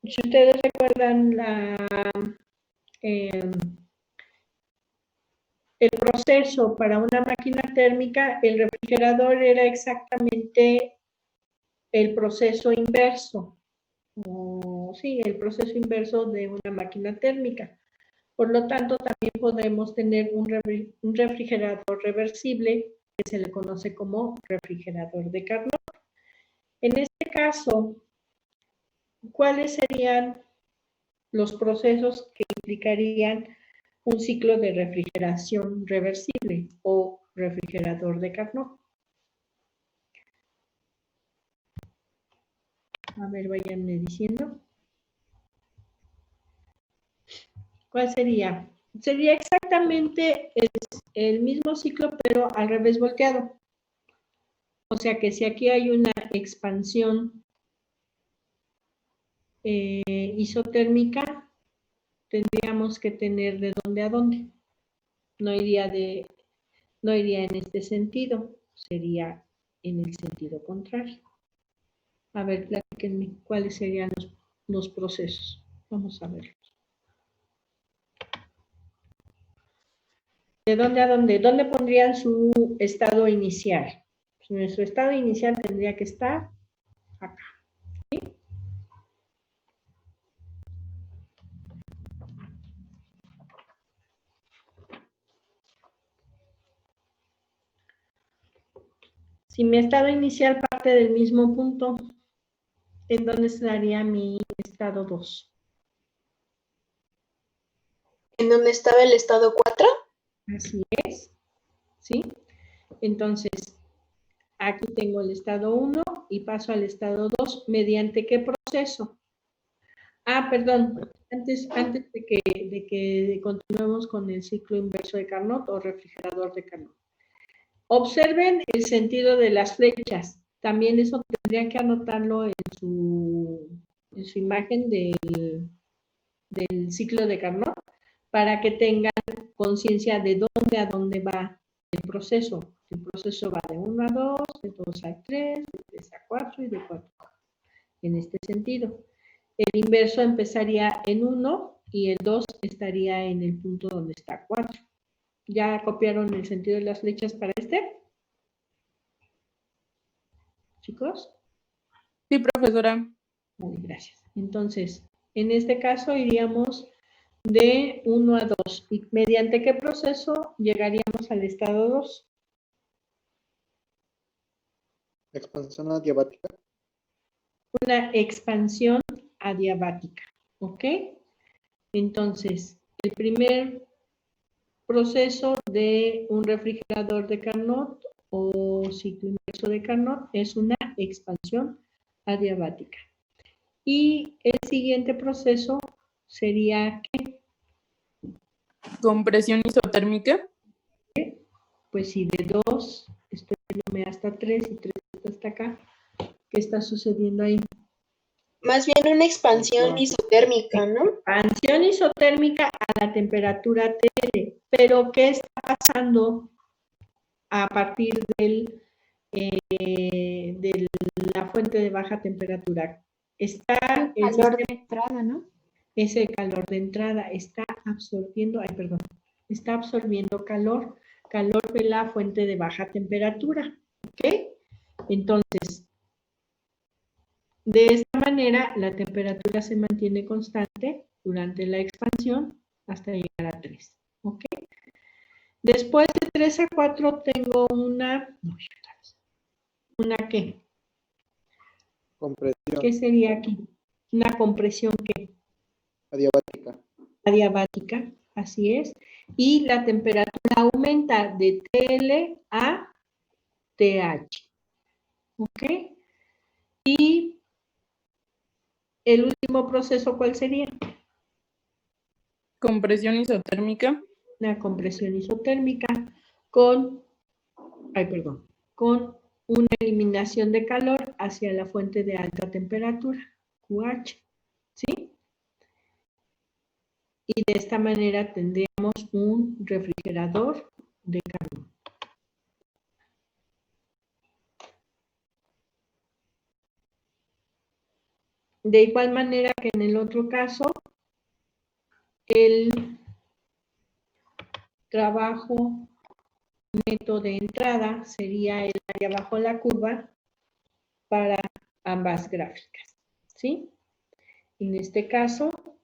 Si ustedes recuerdan el proceso para una máquina térmica, el refrigerador era exactamente el proceso inverso. Sí, el proceso inverso de una máquina térmica. Por lo tanto, también podemos tener un refrigerador reversible que se le conoce como refrigerador de Carnot. En este caso, ¿cuáles serían los procesos que implicarían un ciclo de refrigeración reversible o refrigerador de Carnot? A ver, váyanme diciendo. ¿Cuál sería? Sería exactamente el mismo ciclo, pero al revés volteado. O sea que si aquí hay una expansión isotérmica, tendríamos que tener de dónde a dónde. No iría en este sentido, sería en el sentido contrario. A ver, platíquenme cuáles serían los procesos. Vamos a verlos. ¿De dónde a dónde? ¿Dónde pondrían su estado inicial? Pues nuestro estado inicial tendría que estar acá. ¿Sí? Si mi estado inicial parte del mismo punto, ¿en dónde estaría mi estado 2? ¿En dónde estaba el estado 4? Así es. ¿Sí? Entonces, aquí tengo el estado 1 y paso al estado 2. ¿Mediante qué proceso? Ah, perdón. Antes de que continuemos con el ciclo inverso de Carnot o refrigerador de Carnot. Observen el sentido de las flechas. También eso tendrían que anotarlo en su imagen del ciclo de Carnot para que tengan conciencia de dónde a dónde va el proceso. El proceso va de 1 a 2, de 2 a 3, de 3 a 4 y de 4 a 4. En este sentido. El inverso empezaría en 1 y el 2 estaría en el punto donde está 4. ¿Ya copiaron el sentido de las flechas para este? ¿Chicos? Sí, profesora. Muy gracias. Entonces, en este caso iríamos de 1 a 2. ¿Y mediante qué proceso llegaríamos al estado 2? Expansión adiabática. Una expansión adiabática. ¿Ok? Entonces, el primer proceso de un refrigerador de Carnot o ciclo inverso de Carnot es una expansión adiabática. Y el siguiente proceso sería ¿qué? Compresión isotérmica. Pues si de 2 estoy yéndome hasta 3 y 3 hasta acá, ¿qué está sucediendo ahí? Más bien una expansión isotérmica, ¿no? Expansión isotérmica a la temperatura TL. Pero ¿qué está pasando a partir de la fuente de baja temperatura? Está el calor de entrada, ¿no? Es el calor de entrada, está absorbiendo calor de la fuente de baja temperatura, ¿ok? Entonces, de esta manera, la temperatura se mantiene constante durante la expansión hasta llegar a 3, ¿ok? Después de 3 a 4 tengo ¿una qué? Compresión. ¿Qué sería aquí? Una compresión ¿qué? Adiabática. Adiabática, así es. Y la temperatura aumenta de TL a TH. ¿Ok? Y el último proceso, ¿cuál sería? Compresión isotérmica. La compresión isotérmica con una eliminación de calor hacia la fuente de alta temperatura, QH. ¿Sí? Y de esta manera tendríamos un refrigerador de Carnot. De igual manera que en el otro caso, el trabajo neto de entrada sería el área bajo la curva para ambas gráficas, ¿sí? En este caso,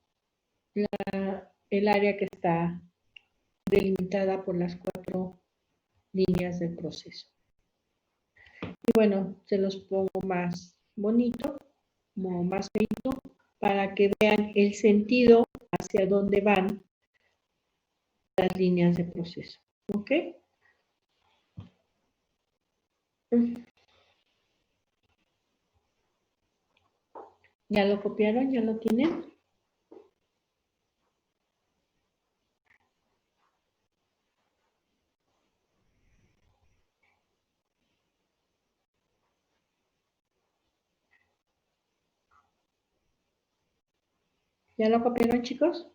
el área que está delimitada por las 4 líneas del proceso. Y bueno, se los pongo más bonito, como más bonito, para que vean el sentido hacia dónde van las líneas de proceso. ¿Ok? ¿Ya lo copiaron? ¿Ya lo tienen? ¿Ya lo copiaron, chicos?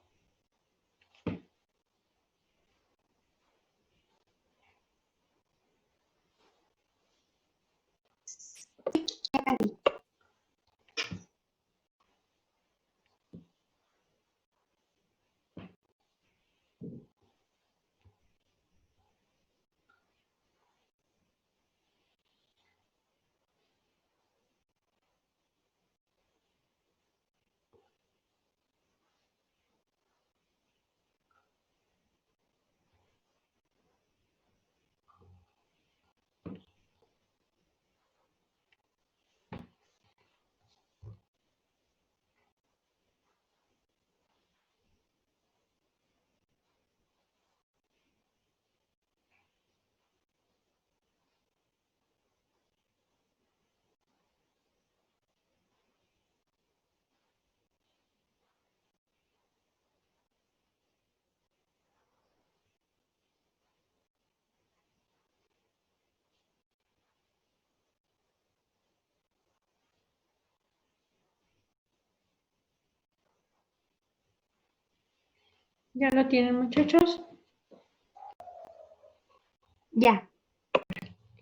¿Ya lo tienen, muchachos? Ya.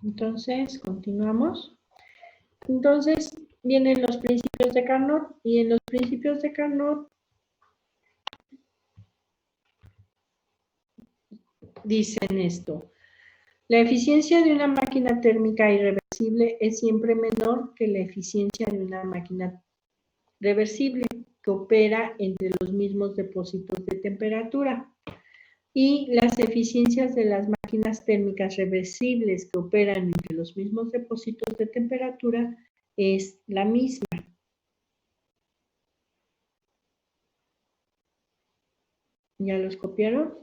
Entonces, continuamos. Entonces, vienen los principios de Carnot, y en los principios de Carnot dicen esto: la eficiencia de una máquina térmica irreversible es siempre menor que la eficiencia de una máquina reversible que opera entre los mismos depósitos de temperatura. Y las eficiencias de las máquinas térmicas reversibles que operan entre los mismos depósitos de temperatura es la misma. ¿Ya los copiaron?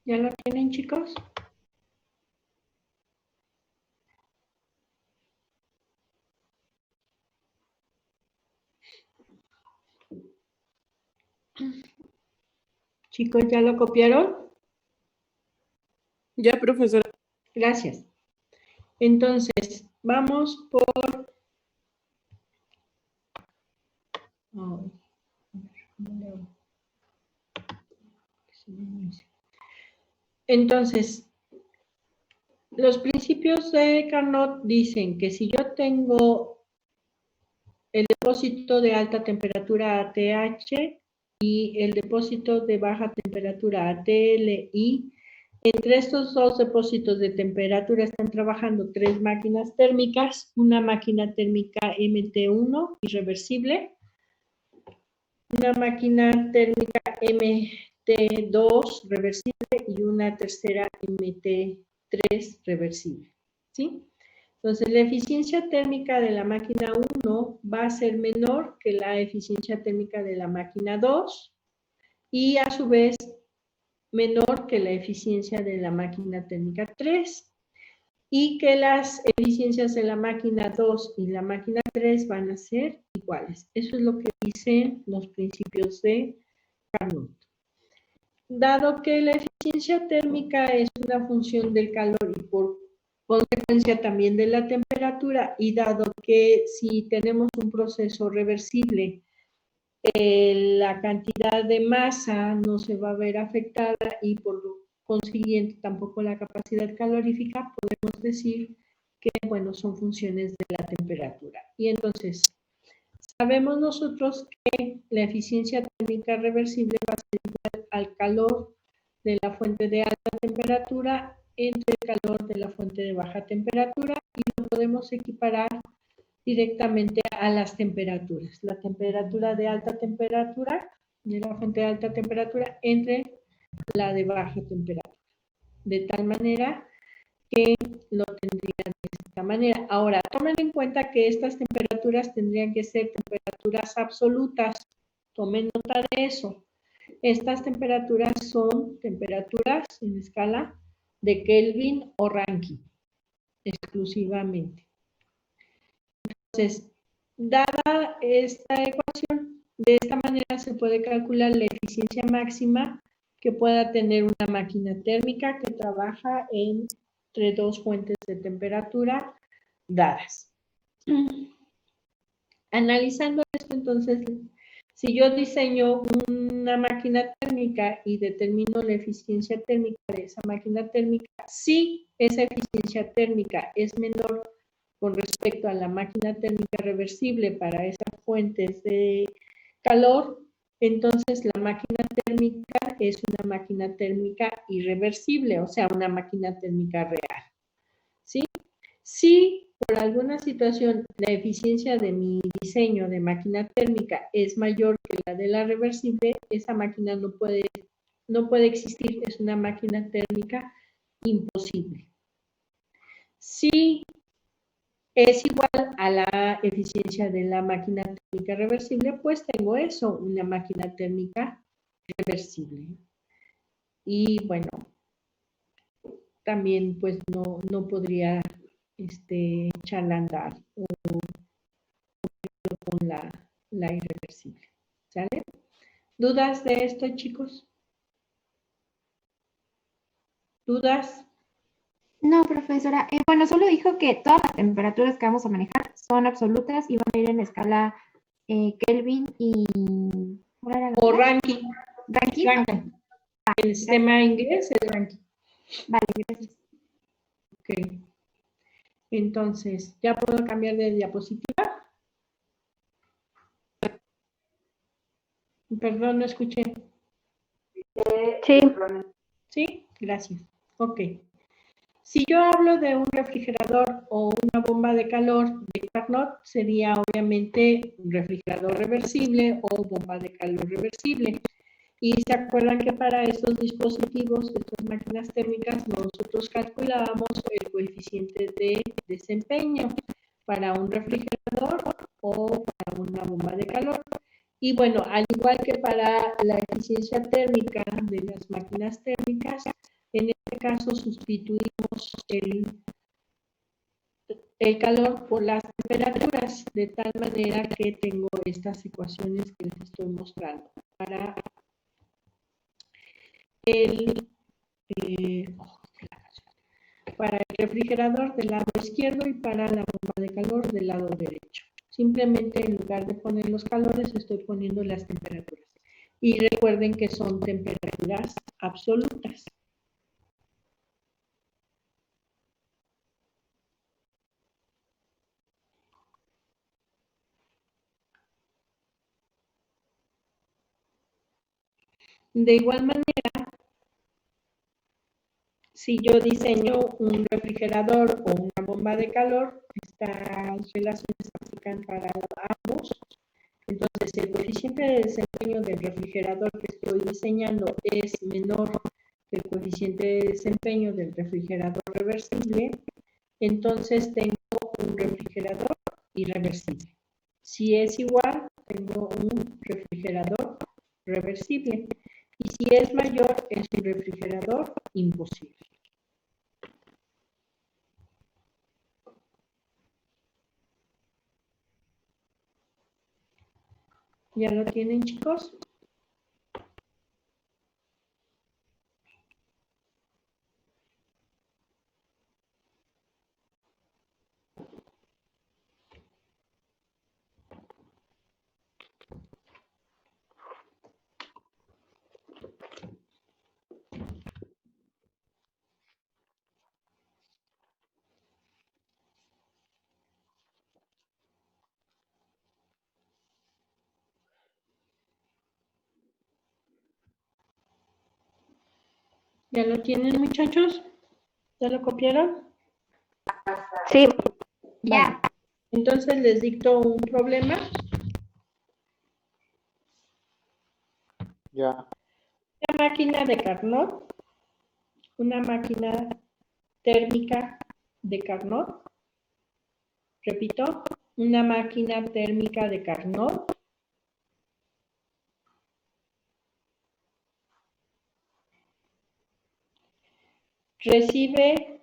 ¿Ya lo tienen, chicos? Chicos, ¿ya lo copiaron? Ya, profesora. Gracias. Entonces, vamos por... Entonces, los principios de Carnot dicen que si yo tengo el depósito de alta temperatura ATH y el depósito de baja temperatura ATLI, entre estos dos depósitos de temperatura están trabajando 3 máquinas térmicas, una máquina térmica MT1 irreversible, una máquina térmica MT2 MT2 reversible y una tercera MT3 reversible, ¿sí? Entonces, la eficiencia térmica de la máquina 1 va a ser menor que la eficiencia térmica de la máquina 2 y a su vez menor que la eficiencia de la máquina térmica 3 y que las eficiencias de la máquina 2 y la máquina 3 van a ser iguales. Eso es lo que dicen los principios de Carnot. Dado que la eficiencia térmica es una función del calor y por consecuencia también de la temperatura, y dado que si tenemos un proceso reversible, la cantidad de masa no se va a ver afectada y por consiguiente tampoco la capacidad calorífica, podemos decir que, bueno, son funciones de la temperatura. Y entonces, sabemos nosotros que la eficiencia térmica reversible va a ser igual al calor de la fuente de alta temperatura entre el calor de la fuente de baja temperatura y lo podemos equiparar directamente a las temperaturas. La temperatura de alta temperatura, de la fuente de alta temperatura, entre la de baja temperatura. De tal manera que lo tendrían de esta manera. Ahora, tomen en cuenta que estas temperaturas tendrían que ser temperaturas absolutas. Tomen nota de eso. Estas temperaturas son temperaturas en escala de Kelvin o Rankine, exclusivamente. Entonces, dada esta ecuación, de esta manera se puede calcular la eficiencia máxima que pueda tener una máquina térmica que trabaja entre dos fuentes de temperatura dadas. Analizando esto, entonces, si yo diseño una máquina térmica y determino la eficiencia térmica de esa máquina térmica, si esa eficiencia térmica es menor con respecto a la máquina térmica reversible para esas fuentes de calor, entonces la máquina térmica es una máquina térmica irreversible, o sea, una máquina térmica real. ¿Sí? Si por alguna situación la eficiencia de mi diseño de máquina térmica es mayor que la de la reversible, esa máquina no puede existir, es una máquina térmica imposible. Si es igual a la eficiencia de la máquina térmica reversible, pues tengo eso, una máquina térmica reversible. Y bueno, también pues no podría echarla a andar o con la irreversible. ¿Sale? ¿Dudas de esto, chicos? ¿Dudas? No, profesora. Bueno, solo dijo que todas las temperaturas que vamos a manejar son absolutas y van a ir en escala Kelvin y... ¿cuál era la O otra? Rankine. Rankine. Rankine. El sistema inglés es Rankine. Vale, gracias. Ok. Entonces, ¿ya puedo cambiar de diapositiva? Perdón, no escuché. Sí. ¿Sí? Gracias. Ok. Si yo hablo de un refrigerador o una bomba de calor de Carnot, sería obviamente un refrigerador reversible o bomba de calor reversible. Y se acuerdan que para estos dispositivos, estas máquinas térmicas, nosotros calculábamos el coeficiente de desempeño para un refrigerador o para una bomba de calor. Y bueno, al igual que para la eficiencia térmica de las máquinas térmicas, en este caso sustituimos el calor por las temperaturas, de tal manera que tengo estas ecuaciones que les estoy mostrando para el refrigerador del lado izquierdo y para la bomba de calor del lado derecho. Simplemente en lugar de poner los calores, estoy poniendo las temperaturas. Y recuerden que son temperaturas absolutas. De igual manera, si yo diseño un refrigerador o una bomba de calor, estas relaciones se aplican para ambos. Entonces, el coeficiente de desempeño del refrigerador que estoy diseñando es menor que el coeficiente de desempeño del refrigerador reversible, entonces tengo un refrigerador irreversible. Si es igual, tengo un refrigerador reversible. Y si es mayor, es un refrigerador imposible. ¿Ya lo tienen, chicos? ¿Ya lo tienen, muchachos? ¿Ya lo copiaron? Sí. Ya. Vale. Entonces les dicto un problema. Ya. Una máquina de Carnot, una máquina térmica de Carnot. Repito, una máquina térmica de Carnot recibe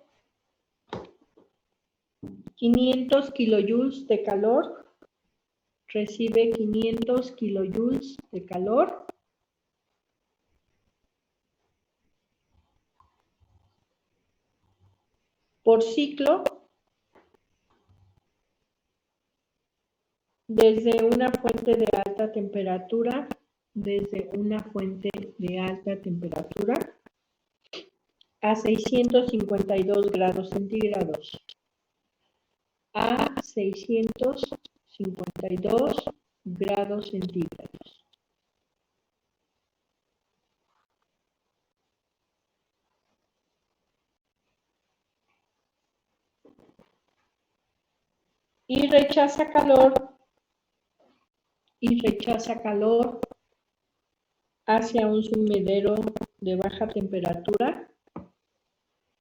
500 kilojoules de calor, recibe 500 kilojoules de calor por ciclo desde una fuente de alta temperatura, a 652 grados centígrados. A 652 grados centígrados. Y rechaza calor hacia un sumidero de baja temperatura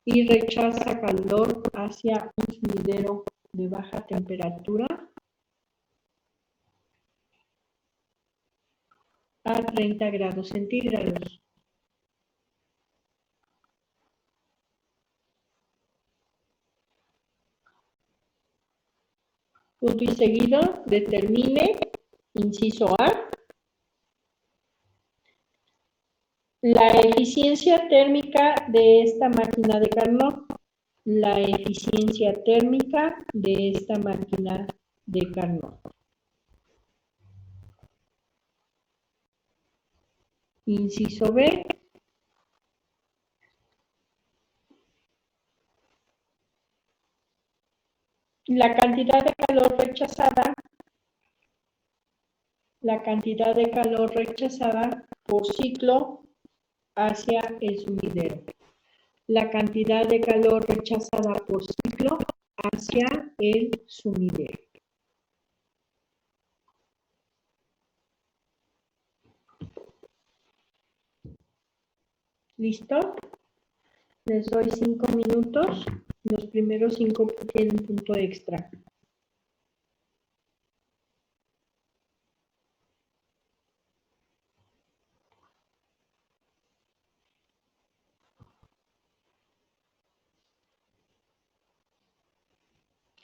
y rechaza calor hacia un sumidero de baja temperatura a 30 grados centígrados. Punto y seguido, determine, inciso A, la eficiencia térmica de esta máquina de Carnot. La eficiencia térmica de esta máquina de Carnot. Inciso B. La cantidad de calor rechazada por ciclo hacia el sumidero. La cantidad de calor rechazada por ciclo hacia el sumidero. ¿Listo? Les doy 5 minutos. Los primeros 5 tienen punto extra.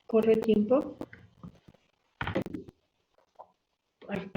¿Corre tiempo? Ay,